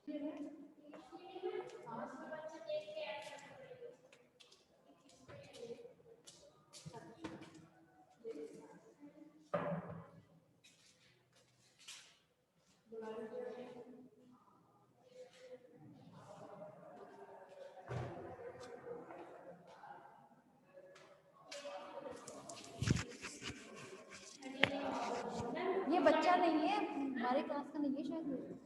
ये बच्चा नहीं है, हमारे क्लास का नहीं है शायद।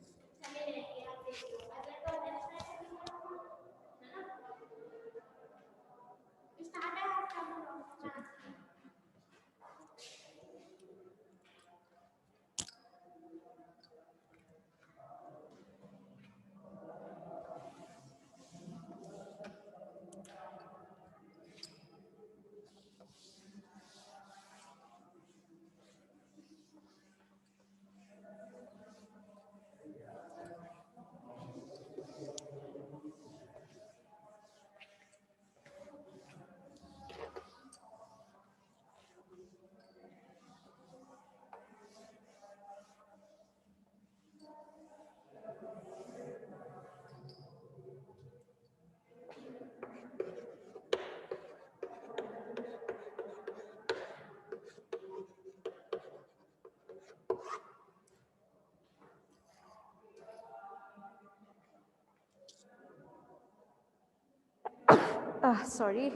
Sorry.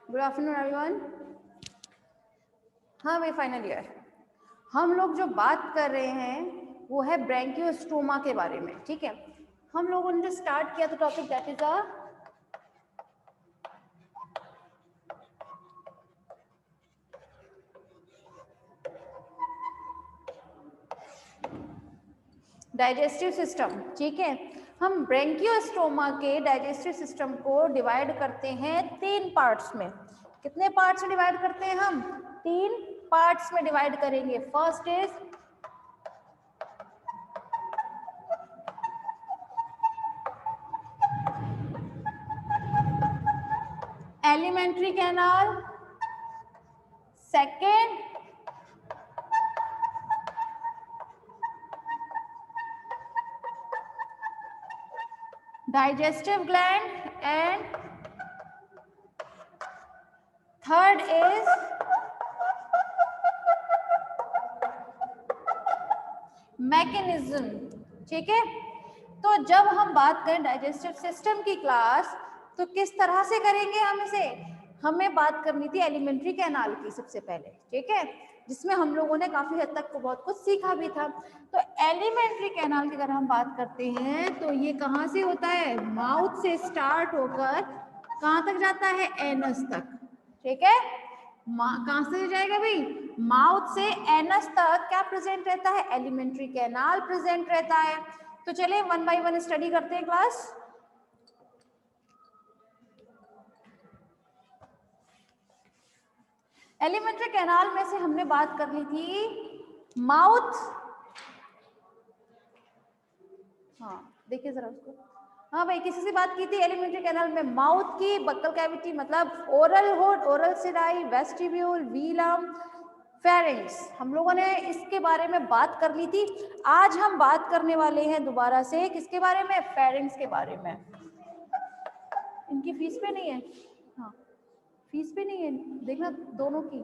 Good afternoon everyone. हाँ भाई फाइनल ईयर। हम लोग जो बात कर रहे हैं वो है ब्रैंकियोस्टोमा के बारे में, ठीक है। हम लोगों ने जो स्टार्ट किया था topic that is digestive system, ठीक है। हम ब्रैंकियोस्टोमा के डाइजेस्टिव सिस्टम को डिवाइड करते हैं 3 पार्ट्स में। कितने पार्ट्स में डिवाइड करते हैं हम? 3 पार्ट्स में डिवाइड करेंगे। First is alimentary canal, second digestive gland, and third is mechanism, ठीक है। तो जब हम बात करें डाइजेस्टिव सिस्टम की क्लास तो किस तरह से करेंगे हम इसे? हमें बात करनी थी एलिमेंट्री कैनाल की सबसे पहले, ठीक है, जिसमें हम लोगों ने काफी हद तक बहुत कुछ सीखा भी था। तो एलिमेंट्री कैनाल की अगर हम बात करते हैं तो ये कहाँ से होता है? माउथ से स्टार्ट होकर कहाँ तक जाता है? एनस तक, ठीक है। कहाँ से जाएगा भाई? माउथ से एनस तक क्या प्रेजेंट रहता है? एलिमेंट्री कैनाल प्रेजेंट रहता है। तो चलिए 1 बाय 1 स्टडी करते हैं क्लास। एलिमेंट्री कैनाल में से हमने बात कर ली थी माउथ, हाँ देखिए जरा उसको, हाँ भाई किसी से बात की थी एलिमेंट्री कैनाल में? माउथ की, बक्कल कैविटी मतलब oral hood, oral cirri, vestibule, velum, pharynx, हम लोगों ने इसके बारे में बात कर ली थी। आज हम बात करने वाले हैं दोबारा से किसके बारे में? फेरिंग्स के बारे में। इनकी फीस पे नहीं है, हाँ फीस पे नहीं है, देखना दोनों की।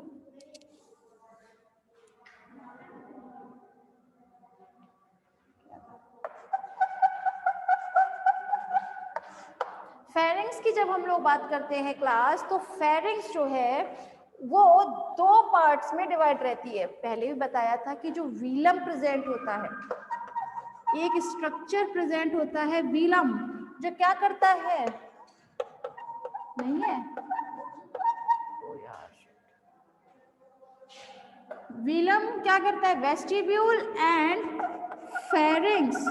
फेरिंग्स की जब हम लोग बात करते हैं क्लास, तो फेरिंग्स जो है वो 2 पार्ट्स में डिवाइड रहती है। पहले भी बताया था कि जो वीलम प्रेजेंट होता है, एक स्ट्रक्चर प्रेजेंट होता है वीलम, जो क्या करता है? नहीं है वीलम क्या करता है? वेस्टिब्यूल एंड फेरिंग्स,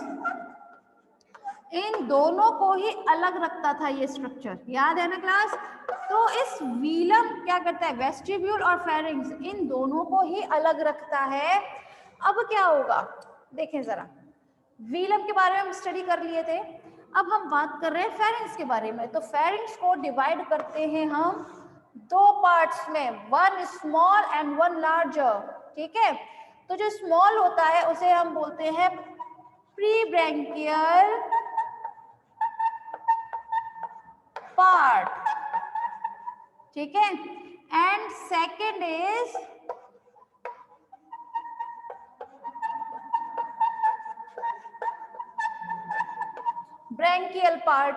इन दोनों को ही अलग रखता था ये स्ट्रक्चर, याद है ना क्लास? तो इस वीलम क्या करता है? वेस्टिब्यूल और फेरिंग्स इन दोनों को ही अलग रखता है। अब क्या होगा देखें जरा, वीलम के बारे में हम स्टडी कर लिए थे, अब हम बात कर रहे हैं फेरिंग्स के बारे में। तो फेरिंग्स को डिवाइड करते हैं हम 2 पार्ट्स में, 1 स्मॉल एंड 1 लार्जर, ठीक है। तो जो स्मॉल होता है उसे हम बोलते हैं प्री ब्रैंकियल पार्ट, ठीक है। And second is branchial part,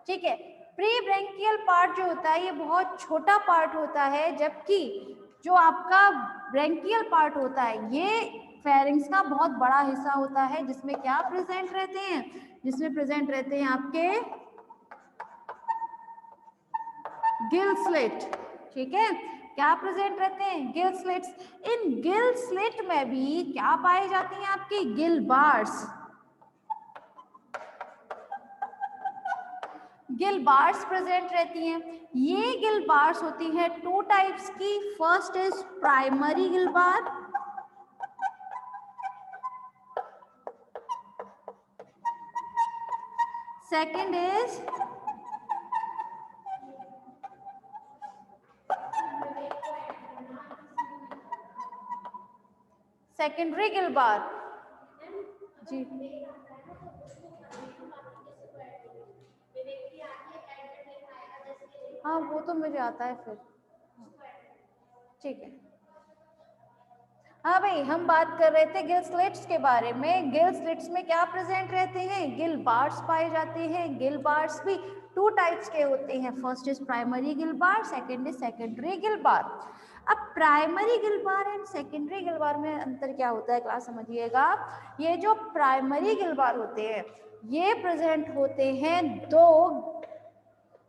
ठीक है। प्री ब्रैंकियल पार्ट जो होता है ये बहुत छोटा पार्ट होता है, जबकि जो आपका ब्रैंकियल पार्ट होता है ये फेरिंग्स का बहुत बड़ा हिस्सा होता है, जिसमें क्या प्रेजेंट रहते हैं, जिसमें प्रेजेंट रहते हैं आपके गिल स्लिट, ठीक है। क्या प्रेजेंट रहते हैं, गिल स्लिट्स। इन गिल स्लिट में भी क्या पाई जाती हैं, आपकी gill bars, gill bars present रहती हैं। ये गिल बार्स होती है टू टाइप्स की। First is primary gill bar, second is secondary Gill bar. जी हाँ वो तो मुझे आता है फिर, ठीक है। हाँ भाई, हम बात कर रहे थे गिल स्लिट्स के बारे में। गिल स्लिट्स में क्या प्रेजेंट रहते हैं, गिल बार्स पाए जाते हैं। गिल बार्स भी टू टाइप्स के होते हैं। First is primary gill bar, second is secondary Gill bar. अब primary gill bar and secondary Gill bar में अंतर क्या होता है, क्लास समझिएगा। ये जो प्राइमरी गिल बार होते हैं ये प्रेजेंट होते हैं दो,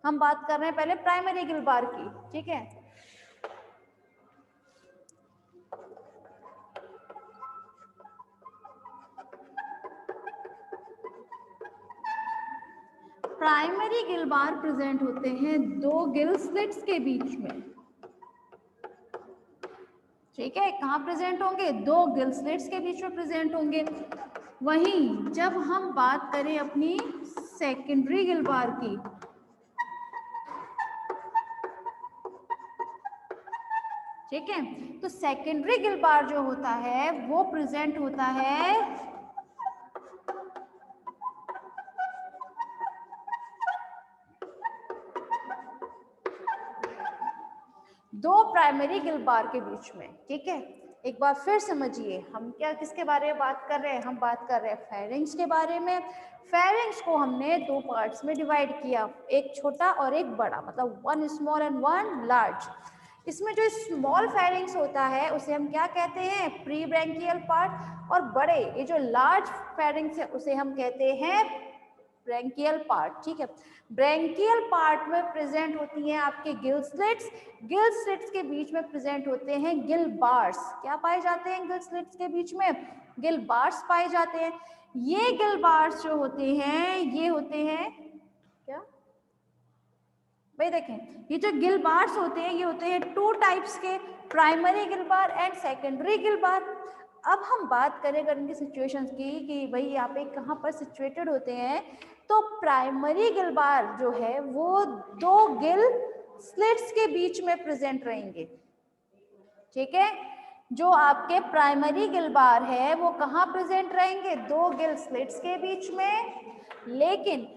हम बात कर रहे हैं पहले प्राइमरी गिल बार की, ठीक है। प्राइमरी गिल बार प्रेजेंट होते हैं दो गिल स्लिट्स के बीच में, ठीक है। कहाँ प्रेजेंट होंगे, दो गिल स्लिट्स के बीच में प्रेजेंट होंगे। वहीं जब हम बात करें अपनी सेकेंडरी गिल बार की, ठीक है, तो सेकेंडरी गिल बार जो होता है वो प्रेजेंट होता है दो प्राइमरी गिल बार के बीच में, ठीक है। एक बार फिर समझिए, हम क्या किसके बारे में बात कर रहे हैं, हम बात कर रहे हैं फेरिंग्स के बारे में। फेरिंग्स को हमने दो पार्ट्स में डिवाइड किया, एक छोटा और एक बड़ा, मतलब one small and one large. इसमें जो स्मॉल फेरिंग्स होता है उसे हम क्या कहते हैं, प्री ब्रैंकियल पार्ट। और बड़े ये जो लार्ज फेरिंग्स है उसे हम कहते हैं ब्रैंकियल पार्ट, ठीक है। ब्रैंकियल पार्ट में प्रेजेंट होती हैं आपके गिल स्लिट्स, गिल स्लिट्स के बीच में प्रेजेंट होते हैं गिल बार्स। क्या पाए जाते हैं गिल स्लिट्स के बीच में, गिल बार्स पाए जाते हैं। ये गिल बार्स जो होते हैं ये होते हैं क्या भाई, देखें ये जो गिल बार्स होते हैं ये होते हैं टू टाइप्स के, primary gill bar and secondary Gill bar. अब हम बात करें अगर इनकी सिचुएशंस की कि भाई यहाँ पे कहाँ पर सिचुएटेड होते हैं, तो प्राइमरी गिल बार जो है वो दो गिल स्लिट्स के बीच में प्रेजेंट रहेंगे, ठीक है। जो आपके प्राइमरी गिल बार है वो कहाँ प्रेजेंट रहेंगे, दो गिल स्लिट्स के बीच में। लेकिन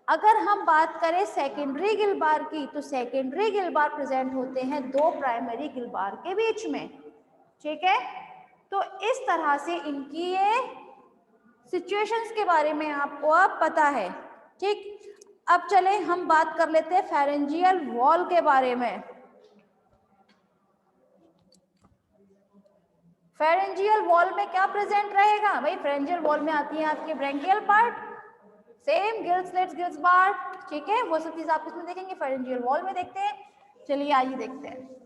अगर हम बात करें सेकेंडरी गिल बार की, तो सेकेंडरी गिल बार प्रेजेंट होते हैं दो प्राइमरी गिल बार के बीच में, ठीक है। तो इस तरह से इनकी ये सिचुएशंस के बारे में आपको अब पता है, ठीक। अब चले हम बात कर लेते हैं फेरेंजियल वॉल के बारे में। फेरेंजियल वॉल में क्या प्रेजेंट रहेगा भाई, फेरेंजियल वॉल में आती है आपके branchial part, same gill slits, gills bar, ठीक है। वो सब चीज आप इसमें देखेंगे, फेरेंजियल वॉल में देखते हैं। चलिए आइए देखते हैं।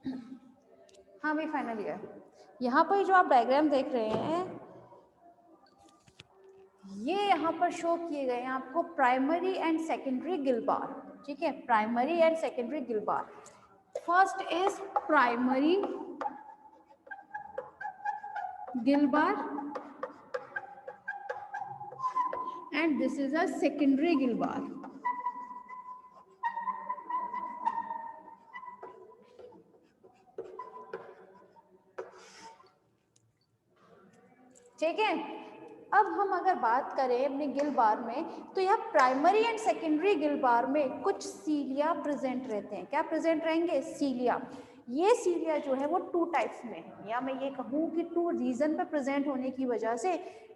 हाँ भाई फाइनल ईयर। यहाँ पर जो आप डायग्राम देख रहे हैं ये यहाँ पर शो किए गए हैं आपको primary and secondary Gill bar, ठीक है, primary and secondary Gill bar. First is primary gill bar and this is a secondary Gill bar. ठीक है, अब हम अगर बात करें अपने गिल बार में तो यहाँ primary and secondary Gill bar में कुछ सीलिया प्रेजेंट रहते हैं। क्या प्रेजेंट रहेंगे? सीलिया। ये सीलिया जो है वो टू टाइप्स में, या मैं ये कहूँ कि टू रीजन पे प्रेजेंट होने की वजह से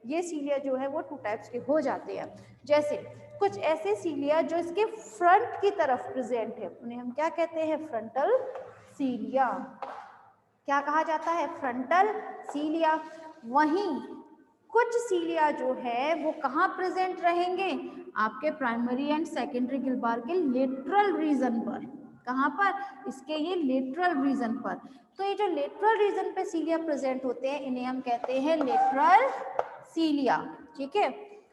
ये सीलिया जो है वो टू टाइप्स के हो जाते हैं। जैसे कुछ ऐसे सीलिया जो इसके फ्रंट की तरफ प्रेजेंट है उन्हें हम क्या कहते हैं? फ्रंटल सीलिया। क्या कहा जाता है? फ्रंटल सीलिया। वहीं कुछ सीलिया जो है वो कहाँ प्रेजेंट रहेंगे? आपके प्राइमरी एंड सेकेंडरी गिल बार के लेटरल रीजन पर। कहाँ पर? इसके ये लेटरल रीजन पर। तो ये जो लेटरल रीजन पे सीलिया प्रेजेंट होते हैं इन्हें हम कहते हैं लेटरल सीलिया। ठीक है,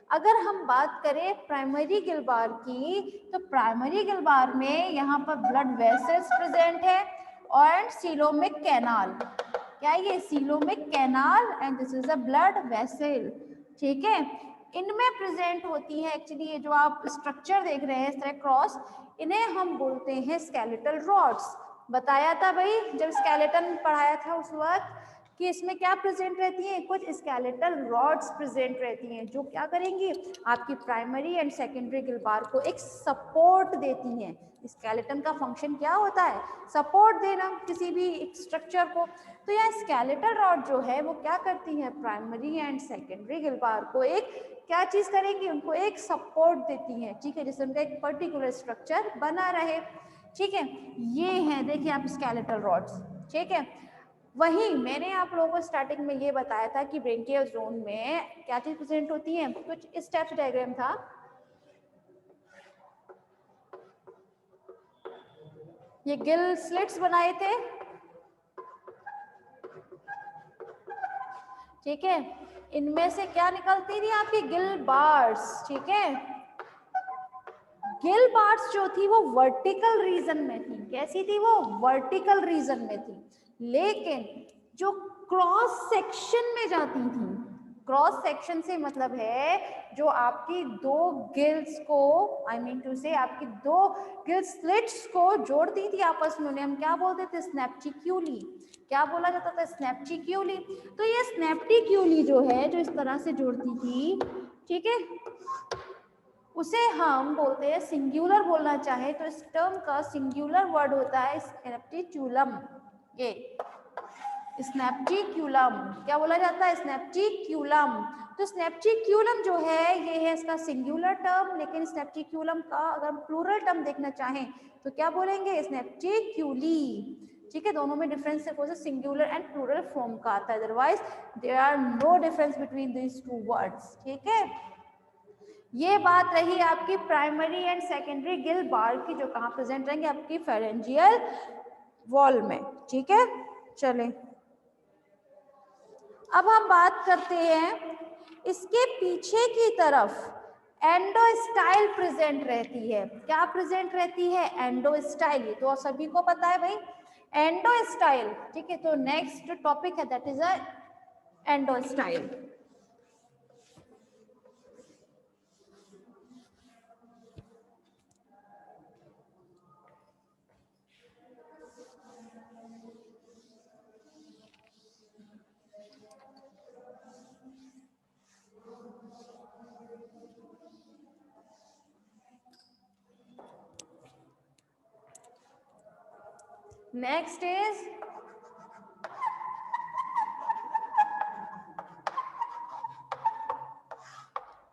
अगर हम बात करें प्राइमरी गिल बार की तो प्राइमरी गिल बार में यहाँ पर ब्लड वेसल्स प्रेजेंट है और सीलोमिक कैनाल। क्या ये? Coelomic canal and this is a blood vessel. ठीक है, इनमें प्रेजेंट होती है एक्चुअली ये जो आप स्ट्रक्चर देख रहे हैं इस तरह क्रॉस, इन्हें हम बोलते हैं स्केलेटल रॉड्स। बताया था भाई जब स्केलेटन पढ़ाया था उस वक्त कि इसमें क्या प्रेजेंट रहती हैं? कुछ स्केलेटल रॉड्स प्रेजेंट रहती हैं जो क्या करेंगी? आपकी प्राइमरी एंड सेकेंडरी गिल बार को एक सपोर्ट देती हैं। स्केलेटन का फंक्शन क्या होता है? सपोर्ट देना किसी भी स्ट्रक्चर को। तो यह स्केलेटल रॉड जो है वो क्या करती है? प्राइमरी एंड सेकेंडरी गिल बार को एक क्या चीज करेंगी? उनको एक सपोर्ट देती है। ठीक है, जिससे उनका एक पर्टिकुलर स्ट्रक्चर बना रहे। ठीक है, ये है देखिए आप स्केलेटल रॉड्स। ठीक है, वहीं मैंने आप लोगों को स्टार्टिंग में ये बताया था कि ब्रेंकियल जोन में क्या चीज प्रेजेंट होती है। कुछ इस टाइप से डायग्राम था, ये गिल स्लिट्स बनाए थे। ठीक है, इनमें से क्या निकलती थी? आपकी गिल बार्स। ठीक है, गिल बार्स जो थी वो वर्टिकल रीजन में थी। कैसी थी वो? वर्टिकल रीजन में थी। लेकिन जो क्रॉस सेक्शन में जाती थी, क्रॉस सेक्शन से मतलब है जो आपकी दो गिल्स को, आई मीन टू से आपकी दो गिल स्लिट्स को जोड़ती थी आपस में, उन्हें हम क्या बोलते थे? स्नैप्टिक्यूली। क्या बोला जाता था? स्नैप्टिक्यूली। तो ये स्नैप्टिक्यूली जो है जो इस तरह से जोड़ती थी, ठीक है, उसे हम बोलते हैं, सिंगुलर बोलना चाहे तो इस टर्म का सिंगुलर वर्ड होता है स्नैप्टिक्यूलम। ये स्नैप्टिक्यूलम क्या बोला जाता है? स्नैप्टिक्यूलम। तो स्नैप्टिक्यूलम जो है ये है इसका सिंगुलर टर्म, लेकिन स्नैप्टिक्यूलम का अगर हम प्लूरल टर्म देखना चाहें तो क्या बोलेंगे? स्नैप्टिक्यूली। ठीक है, दोनों में डिफरेंस सिर्फ सिंगुलर एंड प्लूरल फॉर्म का आता है, otherwise there are no difference between these two words. ठीक है, ये बात रही आपकी प्राइमरी एंड सेकेंडरी गिल बार की जो कहाँ प्रेजेंट रहेंगे? आपकी फेरेंजियल वॉल में। ठीक है, चलें अब हम बात करते हैं इसके पीछे की तरफ एंडोस्टाइल प्रेजेंट रहती है। क्या प्रेजेंट रहती है? एंडोस्टाइल। ये तो सभी को पता है भाई, एंडोस्टाइल। ठीक है, तो नेक्स्ट टॉपिक है that is a endostyle. Next is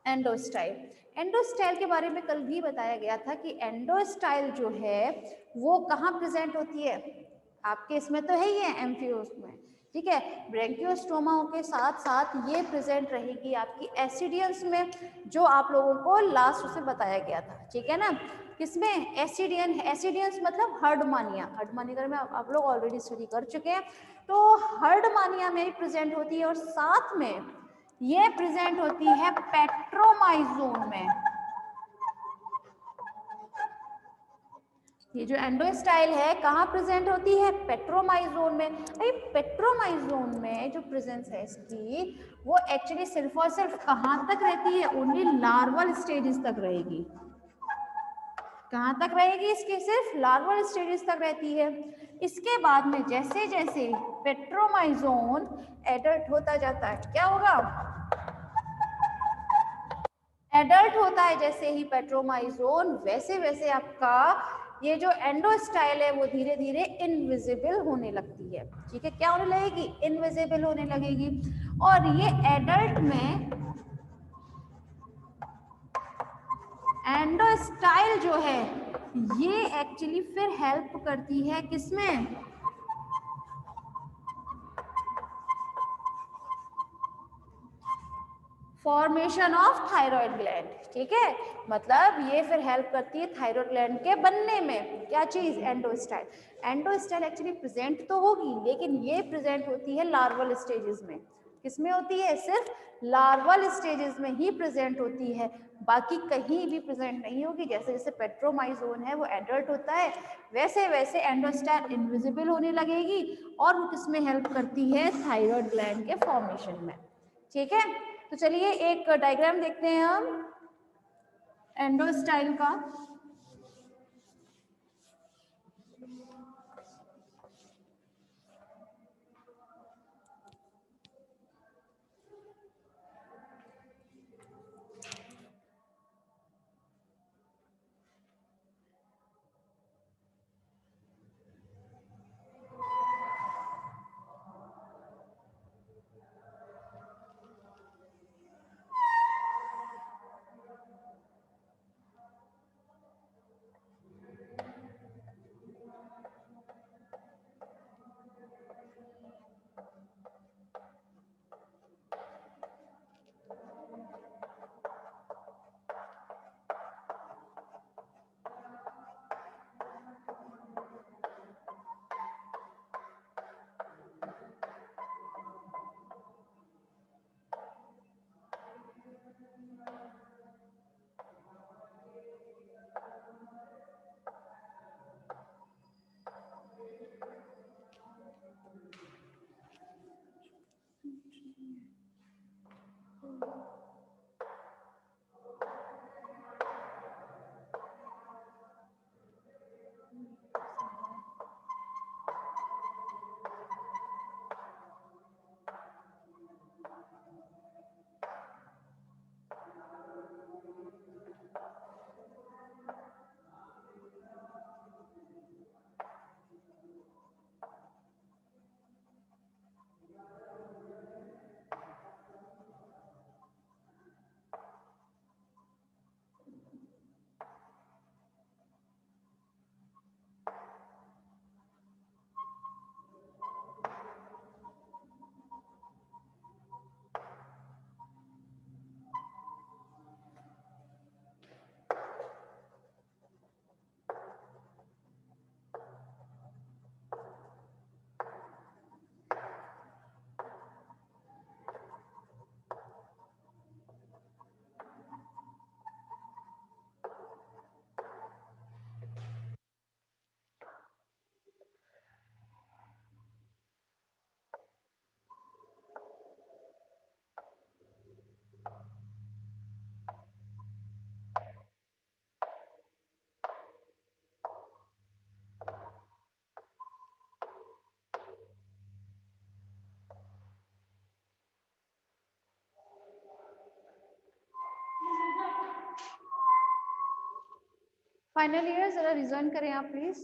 endostyle. Endostyle के बारे में कल भी बताया गया था कि एंडोस्टाइल जो है वो कहाँ प्रेजेंट होती है? आपके इसमें तो है ही है एम्फियोस में। ठीक है, ब्रैंकियोस्टोमा के साथ साथ ये प्रेजेंट रहेगी आपकी एसिडियंस में, जो आप लोगों को लास्ट से बताया गया था। ठीक है ना, किसमें? एसिडियन, एसिडियंस मतलब हर्डमानिया, हर्डमानिया में आप लोग ऑलरेडी स्टडी कर चुके हैं। तो हर्डमानिया में भी प्रेजेंट होती है और साथ में ये प्रेजेंट होती है पेट्रोमाइजोन में। ये जो एंडोस्टाइल है कहाँ प्रेजेंट होती है? पेट्रोमाइजोन में। भाई पेट्रोमाइजोन में जो प्रेजेंस है इसकी वो एक्चुअली सिर्फ और सिर्फ कहाँ तक रहती है? ओनली लार्वल स्टेजेस तक रहेगी। कहाँ तक रहेगी इसके? सिर्फ लार्वल स्टेजेस तक रहती है। इसके बाद में जैसे जैसे पेट्रोमाइजोन एडल्ट होता जाता है, क्या होगा? एडल्ट होता है जैसे ही पेट्रोमाइजोन, वैसे वैसे आपका ये जो एंडोस्टाइल है वो धीरे धीरे इनविजिबल होने लगती है। ठीक है, क्या होने लगेगी? इनविजिबल होने लगेगी। और ये एडल्ट में एंडोस्टाइल जो है ये एक्चुअली फिर हेल्प करती है किसमें? Formation of thyroid gland. ठीक है, मतलब ये फिर हेल्प करती है थायराइड ग्लैंड के बनने में। क्या चीज? एंडोस्टाइल। एंडोस्टाइल एक्चुअली प्रेजेंट तो होगी लेकिन ये प्रेजेंट होती है लार्वल स्टेजेस में। किसमें होती है? सिर्फ लार्वल स्टेजेस में ही प्रेजेंट होती है, बाकी कहीं भी प्रेजेंट नहीं होगी। जैसे जैसे पेट्रोमाइजोन है वो एडल्ट होता है वैसे वैसे एंडोस्टाइल इनविजिबल होने लगेगी और वो किसमें हेल्प करती है? थायराइड ग्लैंड के फॉर्मेशन में। ठीक है, तो चलिए एक डायग्राम देखते हैं हम एंडोस्टाइल का। फाइनल ईयर जरा रिजॉइन करें आप प्लीज।